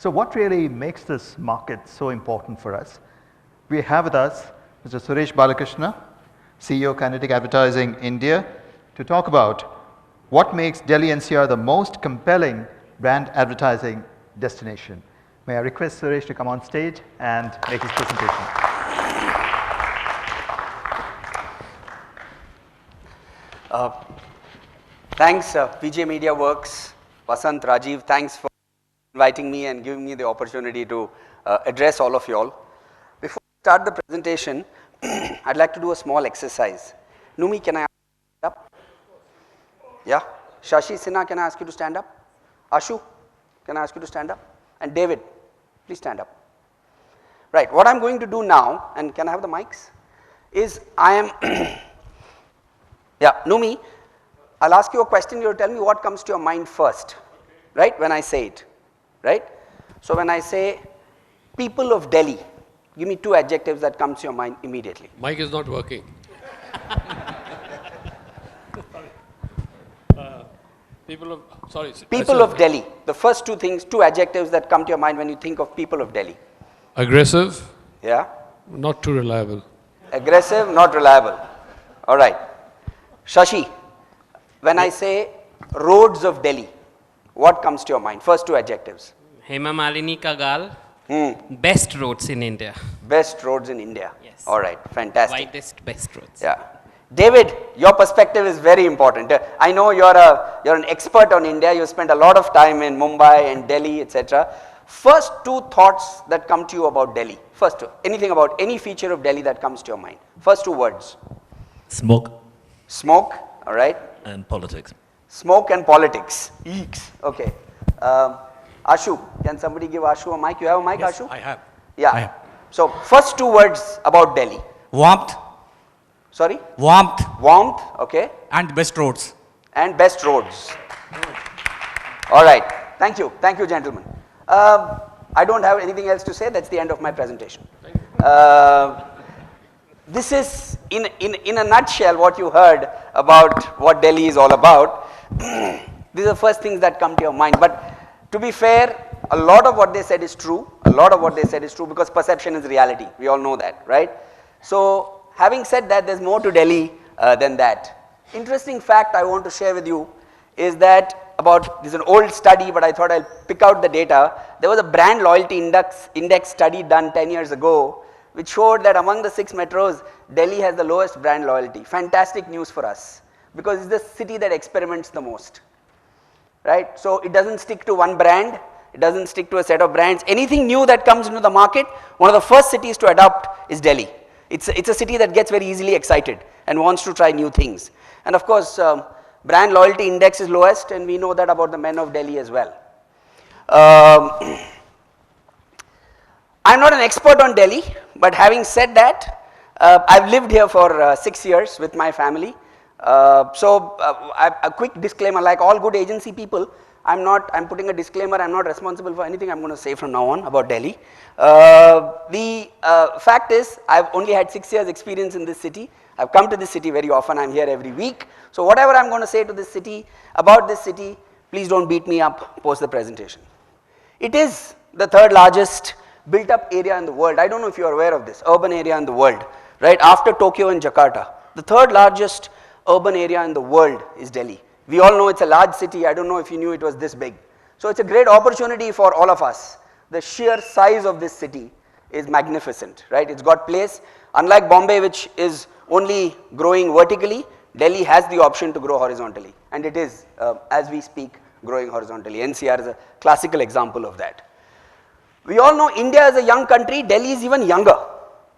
So what really makes this market so important for us? We have with us Mr. Suresh Balakrishna, CEO Kinetic Advertising India, to talk about what makes Delhi NCR the most compelling brand advertising destination. May I request Suresh to come on stage and make his presentation. Thanks PJ Media Works, Vasant, Rajiv, thanks for inviting me and giving me the opportunity to address all of you all. Before I start the presentation, I'd like to do a small exercise. Numi, can I ask you to stand up? Yeah? Shashi Sinha, can I ask you to stand up? Ashu, can I ask you to stand up? And David, please stand up. Right, what I'm going to do now, and can I have the mics, is I am, yeah, Numi, I'll ask you a question, you'll tell me what comes to your mind first, right, when I say it, right? So when I say people of Delhi, give me two adjectives that come to your mind immediately. Mic is not working. People of Delhi, the first two things, two adjectives that come to your mind when you think of people of Delhi. Aggressive. Yeah. Not too reliable. Aggressive, not reliable. All right. Shashi, when I say roads of Delhi, what comes to your mind? First two adjectives. Hema Malini ka gaal. Best roads in India. Best roads in India. Yes. All right. Fantastic. Widest best roads. Yeah. David, your perspective is very important. I know you're an expert on India. You spent a lot of time in Mumbai and Delhi, etc. First two thoughts that come to you about Delhi. First two, anything about any feature of Delhi that comes to your mind. First two words. Smoke. Smoke, all right. And politics. Smoke and politics. Eeks. Okay. Ashu, can somebody give Ashu a mic? You have a mic, Yes, Ashu? I have. Yeah. I have. So first two words about Delhi. Warmth. Sorry? Warmth. Warmth, okay. And best roads. And best roads. All right. Thank you. Thank you, gentlemen. I don't have anything else to say. That's the end of my presentation. This is, in a nutshell, what you heard about what Delhi is all about. These are the first things that come to your mind. But to be fair, a lot of what they said is true. A lot of what they said is true because perception is reality. We all know that, right? So, having said that, there's more to Delhi than that. Interesting fact I want to share with you is that this is an old study, but I thought I'll pick out the data. There was a brand loyalty index study done 10 years ago, which showed that among the 6 metros, Delhi has the lowest brand loyalty. Fantastic news for us, because it's the city that experiments the most, right? So it doesn't stick to one brand, it doesn't stick to a set of brands. Anything new that comes into the market, one of the first cities to adopt is Delhi. It's a city that gets very easily excited and wants to try new things. And of course, brand loyalty index is lowest, and we know that about the men of Delhi as well. I'm not an expert on Delhi, but having said that, I've lived here for 6 years with my family. A quick disclaimer, like all good agency people, I'm putting a disclaimer, I'm not responsible for anything I'm going to say from now on about Delhi. The fact is, I've only had 6 years experience in this city. I've come to this city very often, I'm here every week. So whatever I'm going to say to this city, about this city, please don't beat me up post the presentation. It is the third largest built up area in the world. I don't know if you're aware of this, urban area in the world, right? After Tokyo and Jakarta. The third largest urban area in the world is Delhi. We all know it's a large city. I don't know if you knew it was this big. So it's a great opportunity for all of us. The sheer size of this city is magnificent, right? It's got place. Unlike Bombay, which is only growing vertically, Delhi has the option to grow horizontally. And it is, as we speak, growing horizontally. NCR is a classical example of that. We all know India is a young country. Delhi is even younger,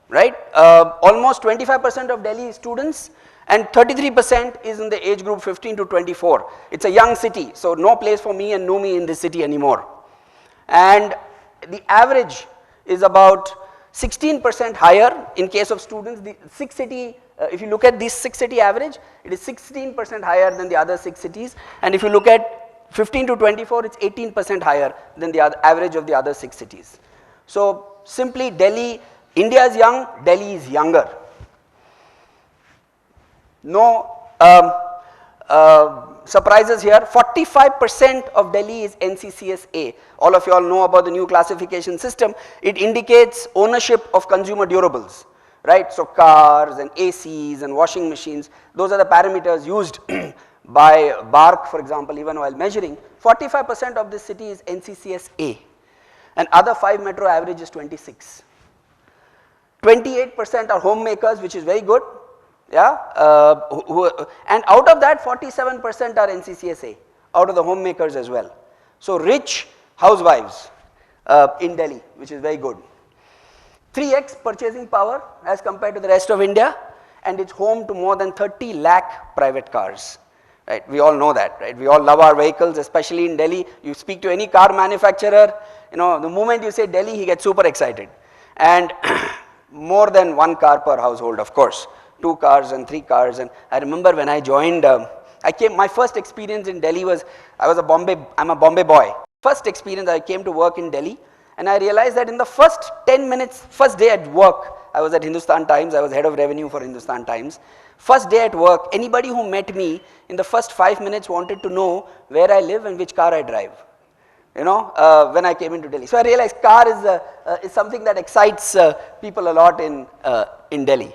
right? Almost 25% of Delhi students and 33% is in the age group 15 to 24. It's a young city, so no place for me and Numi in this city anymore. And the average is about 16% higher in case of students. The 6 city, if you look at this 6 city average, it is 16% higher than the other 6 cities. And if you look at 15 to 24, it's 18% higher than the average of the other 6 cities. So simply Delhi, India is young, Delhi is younger. No surprises here. 45% of Delhi is NCCS A. All of you all know about the new classification system. It indicates ownership of consumer durables, right? So cars and ACs and washing machines, those are the parameters used by BARC, for example, even while measuring. 45% of this city is NCCS A, and other 5 metro average is 26. 28% are homemakers, which is very good. Yeah, and out of that 47% are NCCSA, out of the homemakers as well. So rich housewives in Delhi, which is very good. 3x purchasing power as compared to the rest of India, and it's home to more than 30 lakh private cars. Right, we all know that, right? We all love our vehicles, especially in Delhi. You speak to any car manufacturer, you know, the moment you say Delhi, he gets super excited. And more than 1 car per household, of course. 2 cars and 3 cars. And I remember when I joined, my first experience in Delhi was, I'm a Bombay boy. First experience, I came to work in Delhi, and I realized that in the first 10 minutes, first day at work, I was at Hindustan Times, I was head of revenue for Hindustan Times. First day at work, anybody who met me in the first 5 minutes wanted to know where I live and which car I drive. You know, when I came into Delhi. So I realized car is something that excites people a lot in Delhi.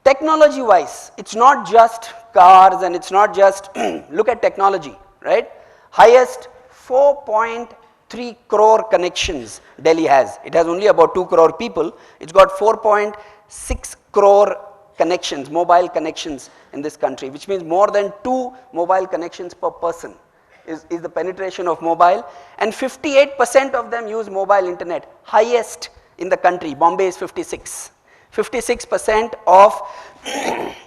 Technology wise, it's not just cars and it's not just look at technology, right? Highest 4.3 crore connections Delhi has. It has only about 2 crore people. It's got 4.6 crore connections, mobile connections in this country, which means more than 2 mobile connections per person is the penetration of mobile, and 58% of them use mobile internet, highest in the country. Bombay is 56. 56% of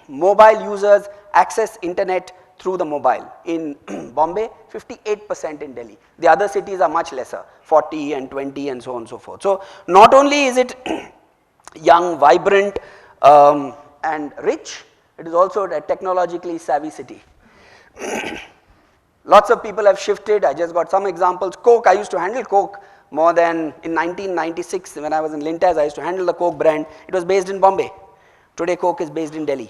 mobile users access internet through the mobile. In Bombay, 58% in Delhi. The other cities are much lesser, 40 and 20 and so on and so forth. So not only is it young, vibrant and rich, it is also a technologically savvy city. Lots of people have shifted. I just got some examples. Coke, I used to handle Coke more than in 1996 when I was in Lintas. I used to handle the Coke brand. It was based in Bombay. Today Coke is based in Delhi,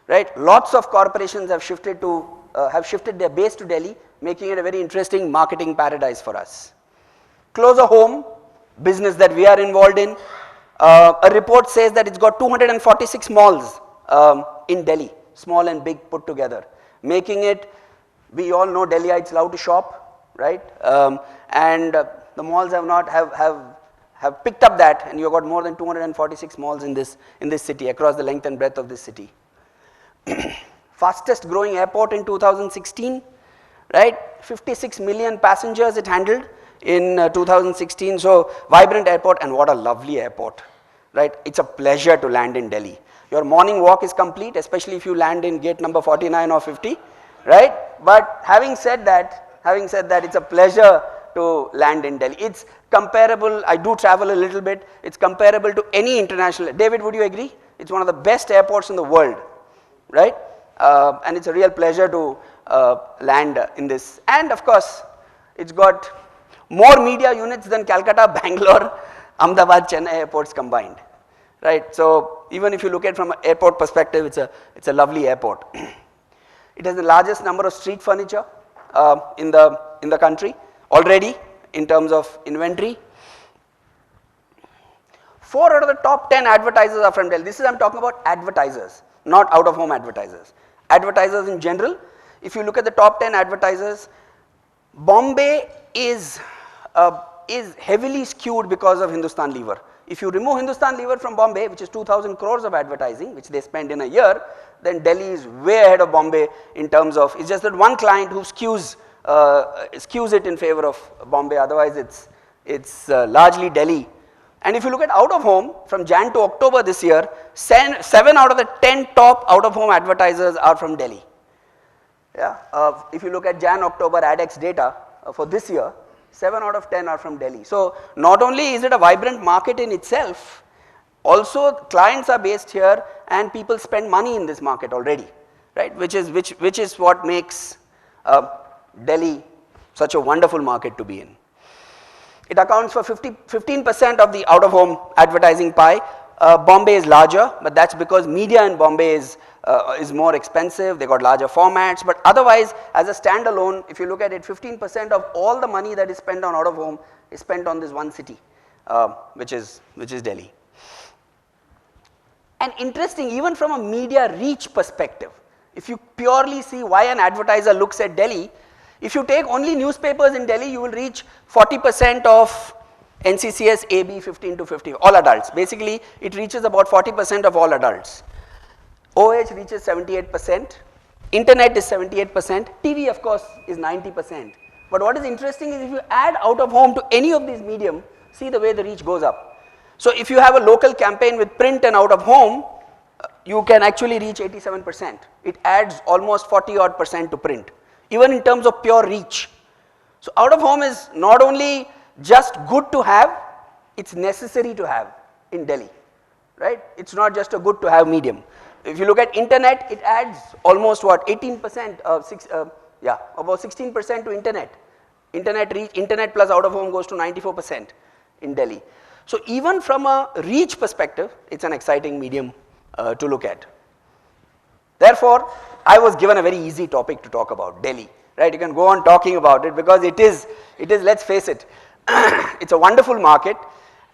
right? Lots of corporations have shifted their base to Delhi, making it a very interesting marketing paradise for us. Closer home, business that we are involved in. A report says that it's got 246 malls in Delhi, small and big put together, making it, we all know Delhiites love to shop, right? And the malls have picked up that, and you've got more than 246 malls in this city, across the length and breadth of this city. Fastest growing airport in 2016, right? 56 million passengers it handled in 2016. So vibrant airport, and what a lovely airport, right? It's a pleasure to land in Delhi. Your morning walk is complete, especially if you land in gate number 49 or 50, right? But having said that, it's a pleasure to land in Delhi. It's comparable, I do travel a little bit, it's comparable to any international. David, would you agree? It's one of the best airports in the world, right? And it's a real pleasure to land in this. And of course, it's got more media units than Calcutta, Bangalore, Ahmedabad, Chennai airports combined, right? So even if you look at it from an airport perspective, it's a lovely airport. It has the largest number of street furniture in the country already in terms of inventory. 4 out of the top 10 advertisers are from Delhi. This is, I'm talking about advertisers, not out of home advertisers. Advertisers in general, if you look at the top 10 advertisers, Bombay is heavily skewed because of Hindustan Lever. If you remove Hindustan Lever from Bombay, which is 2,000 crores of advertising, which they spend in a year, then Delhi is way ahead of Bombay in terms of, it's just that one client who skews it in favor of Bombay, otherwise it's largely Delhi. And if you look at out of home, from Jan to October this year, 7 out of the 10 top out of home advertisers are from Delhi. Yeah, if you look at Jan-October ADEX data for this year, 7 out of 10 are from Delhi. So not only is it a vibrant market in itself, also clients are based here and people spend money in this market already, right? Which is what makes Delhi such a wonderful market to be in. It accounts for 15% of the out of home advertising pie. Bombay is larger, but that's because media in Bombay is is more expensive, they got larger formats, but otherwise as a standalone, if you look at it, 15% of all the money that is spent on out of home is spent on this one city, which is Delhi. And interesting, even from a media reach perspective, if you purely see why an advertiser looks at Delhi, if you take only newspapers in Delhi, you will reach 40% of NCCS AB 15 to 50, all adults. Basically, it reaches about 40% of all adults. OOH reaches 78%, internet is 78%, TV of course is 90%. But what is interesting is if you add out of home to any of these medium, see the way the reach goes up. So if you have a local campaign with print and out of home, you can actually reach 87%. It adds almost 40 odd percent to print, even in terms of pure reach. So out of home is not only just good to have, it's necessary to have in Delhi, right? It's not just a good to have medium. If you look at internet, it adds almost what, 18%, about 16% to internet. Internet reach, internet plus out of home goes to 94% in Delhi. So even from a reach perspective, it's an exciting medium to look at. Therefore, I was given a very easy topic to talk about, Delhi, right? You can go on talking about it because it is, let's face it, it's a wonderful market,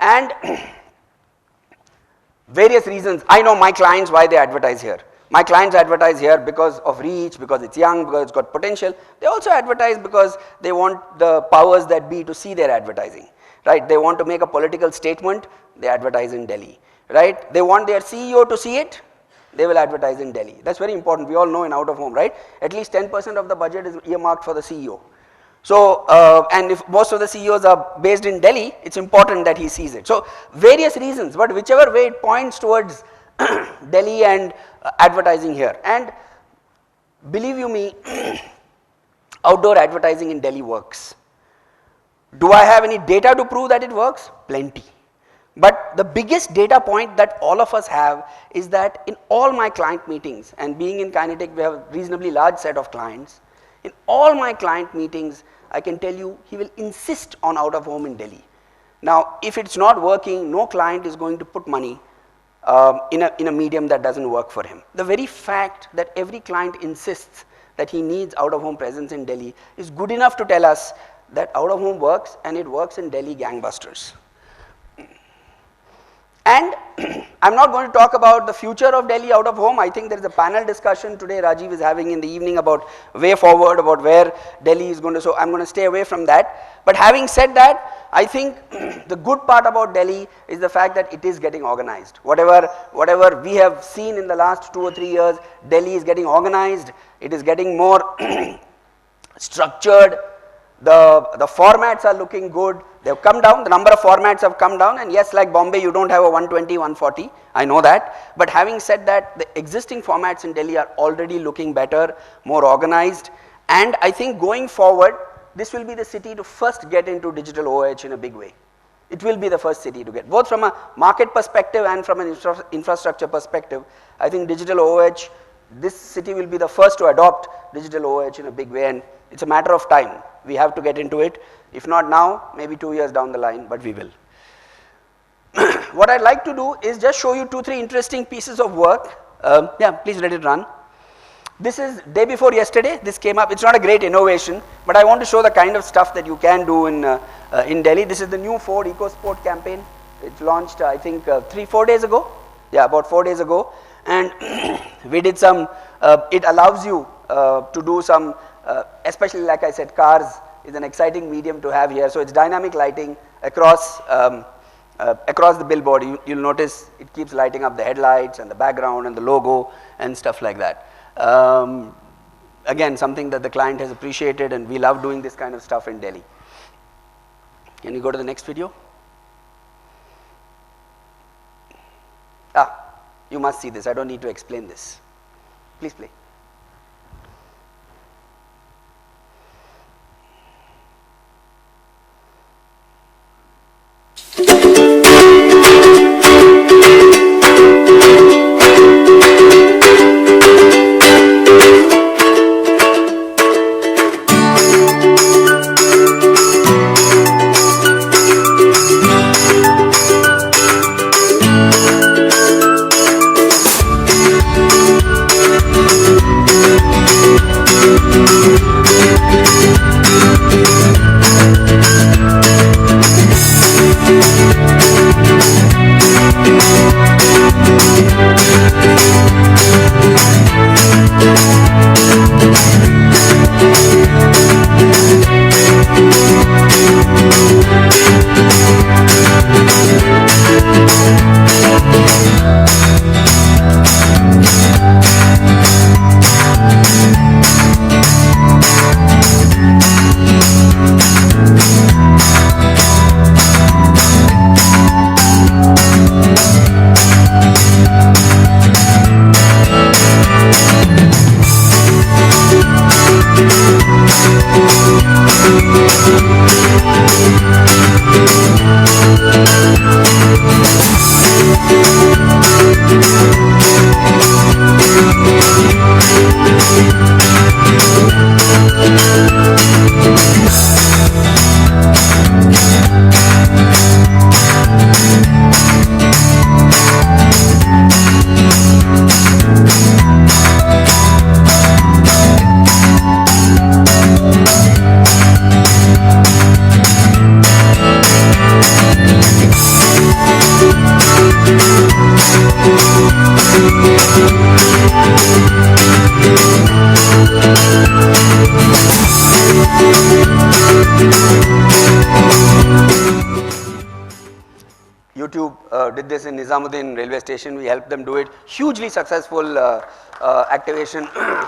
and various reasons. I know my clients why they advertise here. My clients advertise here because of reach, because it's young, because it's got potential. They also advertise because they want the powers that be to see their advertising, right? They want to make a political statement, they advertise in Delhi, right? They want their CEO to see it, they will advertise in Delhi. That's very important. We all know in out of home, right? At least 10% of the budget is earmarked for the CEO. So, and if most of the CEOs are based in Delhi, it's important that he sees it. So, various reasons, but whichever way it points towards Delhi and advertising here. And believe you me, outdoor advertising in Delhi works. Do I have any data to prove that it works? Plenty. But the biggest data point that all of us have is that in all my client meetings, and being in Kinetic, we have a reasonably large set of clients. In all my client meetings, I can tell you he will insist on out of home in Delhi. Now, if it's not working, no client is going to put money in a medium that doesn't work for him. The very fact that every client insists that he needs out of home presence in Delhi is good enough to tell us that out of home works, and it works in Delhi gangbusters. And I'm not going to talk about the future of Delhi out of home. I think there is a panel discussion today Rajiv is having in the evening about way forward, about where Delhi is going to, so I'm going to stay away from that. But having said that, I think the good part about Delhi is the fact that it is getting organized. Whatever we have seen in the last 2 or 3 years, Delhi is getting organized, it is getting more structured. The formats are looking good. They've come down, the number of formats have come down, and yes, like Bombay, you don't have a 120, 140, I know that. But having said that, the existing formats in Delhi are already looking better, more organized, and I think going forward, this will be the city to first get into digital OOH in a big way. It will be the first city to get, both from a market perspective and from an infrastructure perspective. I think digital OOH, this city will be the first to adopt digital OOH in a big way, and it's a matter of time. We have to get into it. If not now, maybe 2 years down the line, but we will. What I'd like to do is just show you 2-3 interesting pieces of work. Yeah, please let it run. This is day before yesterday. This came up. It's not a great innovation, but I want to show the kind of stuff that you can do in Delhi. This is the new Ford EcoSport campaign. It launched, I think, 3-4 days ago. Yeah, about 4 days ago. And we did some, it allows you to do some, especially like I said, cars is an exciting medium to have here. So it's dynamic lighting across the billboard. You'll notice it keeps lighting up the headlights and the background and the logo and stuff like that. Again, something that the client has appreciated, and we love doing this kind of stuff in Delhi. Can you go to the next video? You must see this. I don't need to explain this. Please play. YouTube did this in Nizamuddin railway station. We helped them do it. Hugely successful activation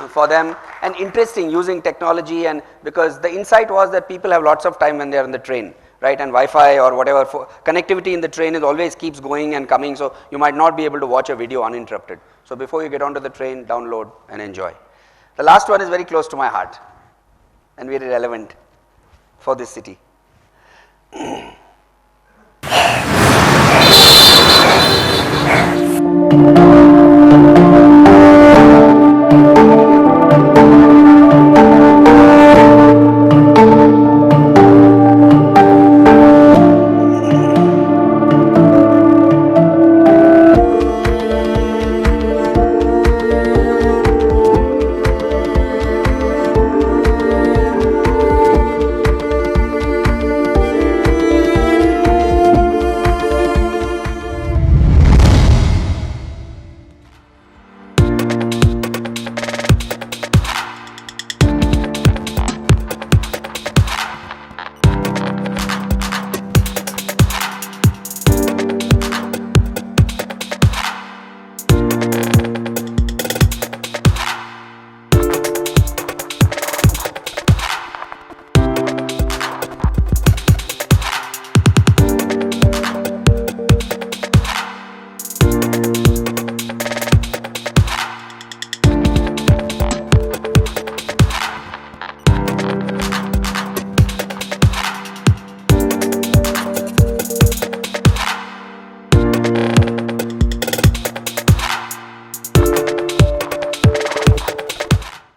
for them, and interesting using technology, and because the insight was that people have lots of time when they are on the train, right, and Wi-Fi or whatever connectivity in the train is always keeps going and coming, so you might not be able to watch a video uninterrupted. So before you get onto the train, download and enjoy. The last one is very close to my heart and very relevant for this city.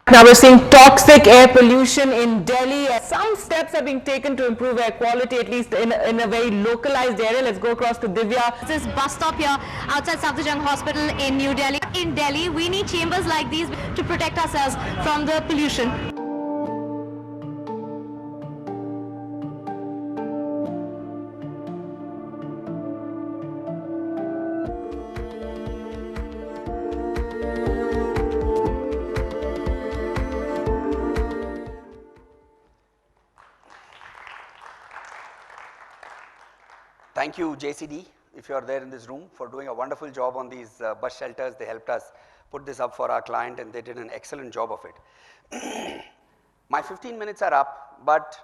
Now we're seeing toxic air pollution in Delhi. Some steps are being taken to improve air quality, at least in a very localized area. Let's go across to Divya. This bus stop here outside Safdarjung Hospital in New Delhi. In Delhi, we need chambers like these to protect ourselves from the pollution. Thank you, JCD, if you are there in this room, for doing a wonderful job on these bus shelters. They helped us put this up for our client, and they did an excellent job of it. My 15 minutes are up, but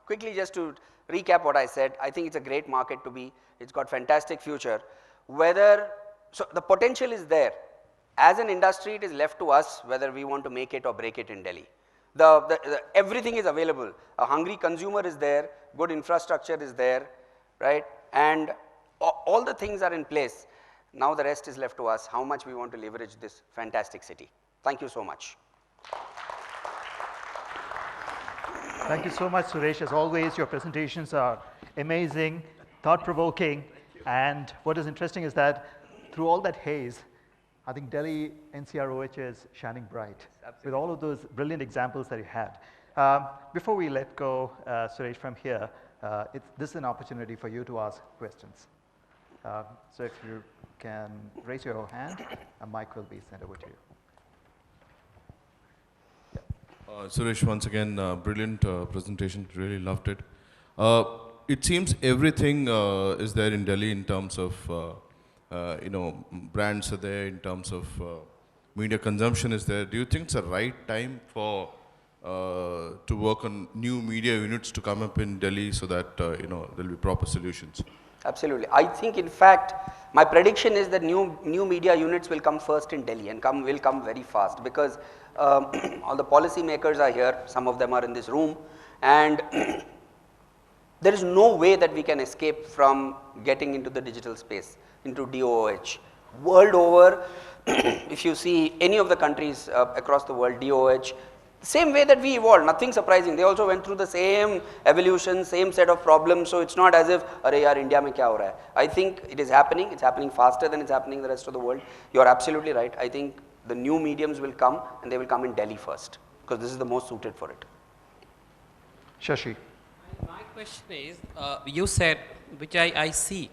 quickly just to recap what I said, I think it's a great market to be. It's got fantastic future. So the potential is there. As an industry, it is left to us whether we want to make it or break it in Delhi. Everything is available. A hungry consumer is there, good infrastructure is there, right, and all the things are in place. Now the rest is left to us, how much we want to leverage this fantastic city. Thank you so much. Thank you so much, Suresh. As always, your presentations are amazing, thought-provoking, and what is interesting is that through all that haze, I think Delhi NCR OOH is shining bright with all of those brilliant examples that you had. Before we let go, Suresh, from here, this is an opportunity for you to ask questions. So if you can raise your hand, a mic will be sent over to you. Suresh, once again, brilliant presentation, really loved it. It seems everything is there in Delhi in terms of, brands are there, in terms of media consumption is there. Do you think it's the right time for to work on new media units to come up in Delhi so that there'll be proper solutions? Absolutely. I think, in fact, my prediction is that new media units will come first in Delhi and will come very fast, because all the policy makers are here. Some of them are in this room, and there is no way that we can escape from getting into the digital space, into DOOH. World over, if you see any of the countries across the world, DOOH, same way that we evolved, nothing surprising. They also went through the same evolution, same set of problems. So it's not as if, "Arey yaar, India mein kya ho raha hai?" I think it is happening. It's happening faster than it's happening in the rest of the world. You are absolutely right. I think the new mediums will come, and they will come in Delhi first, because this is the most suited for it. Shashi. My question is, you said, which I see,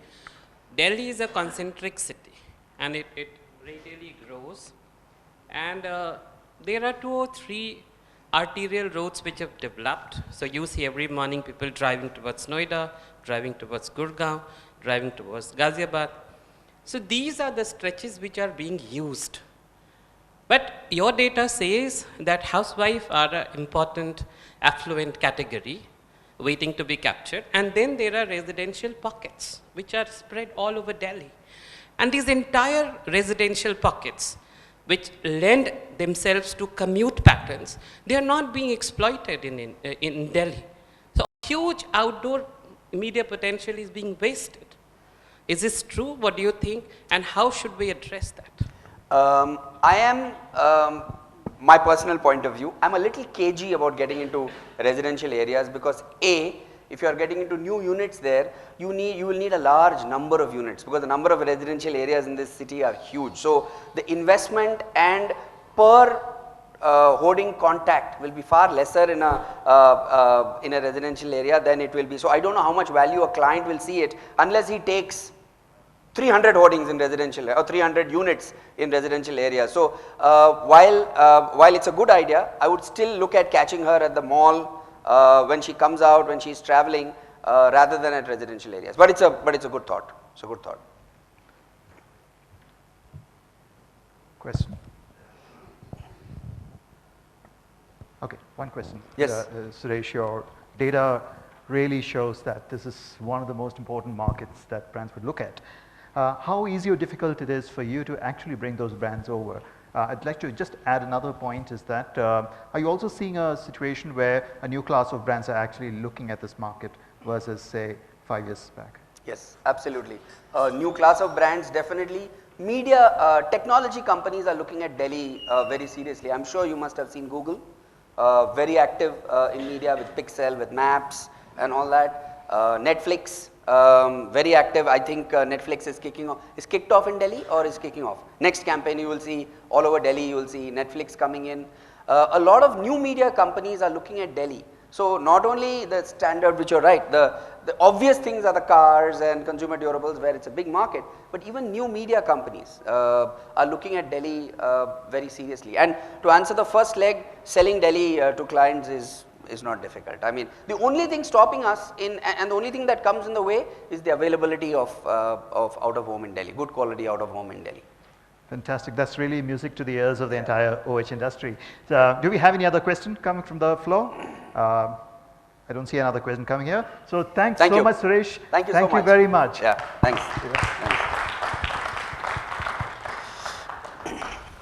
Delhi is a concentric city, and it really grows, and there are 2 or 3 arterial roads which have developed. So you see every morning people driving towards Noida, driving towards Gurgaon. driving towards Ghaziabad. So these are the stretches which are being used. But your data says that housewives are an important affluent category waiting to be captured, and then there are residential pockets which are spread all over Delhi. And these entire residential pockets which lend themselves to commute patterns, they are not being exploited in Delhi. So huge outdoor media potential is being wasted. Is this true? What do you think? And how should we address that? I am, my personal point of view, I'm a little cagey about getting into residential areas because A, if you are getting into new units there, you will need a large number of units because the number of residential areas in this city are huge. So the investment and per hoarding contact will be far lesser in a residential area than it will be. So I don't know how much value a client will see it unless he takes 300 hoardings in residential or 300 units in residential areas. So while it's a good idea, I would still look at catching her at the mall when she comes out, when she's traveling, rather than at residential areas. But it's a good thought. It's a good thought. Question? Okay, one question. Yes. Suresh, your data really shows that this is one of the most important markets that brands would look at. How easy or difficult it is for you to actually bring those brands over? I'd like to just add another point is that are you also seeing a situation where a new class of brands are actually looking at this market versus say 5 years back? Yes, absolutely. A new class of brands definitely. Media, technology companies are looking at Delhi very seriously. I'm sure you must have seen Google, very active in media with Pixel, with Maps and all that. Netflix, very active. I think Netflix is kicked off in Delhi or is kicking off. Next campaign you will see all over Delhi, you will see Netflix coming in. A lot of new media companies are looking at Delhi. So not only the standard, which you're right, the obvious things are the cars and consumer durables where it's a big market, but even new media companies are looking at Delhi very seriously. And to answer the first leg, selling Delhi to clients is not difficult. I mean, the only thing stopping us and the only thing that comes in the way is the availability of out of home in Delhi, good quality out of home in Delhi. Fantastic. That's really music to the ears of the entire OH industry. So, do we have any other question coming from the floor? I don't see another question coming here. So thanks so much, Suresh. Thank you so much. Thank you very much. Yeah, thanks.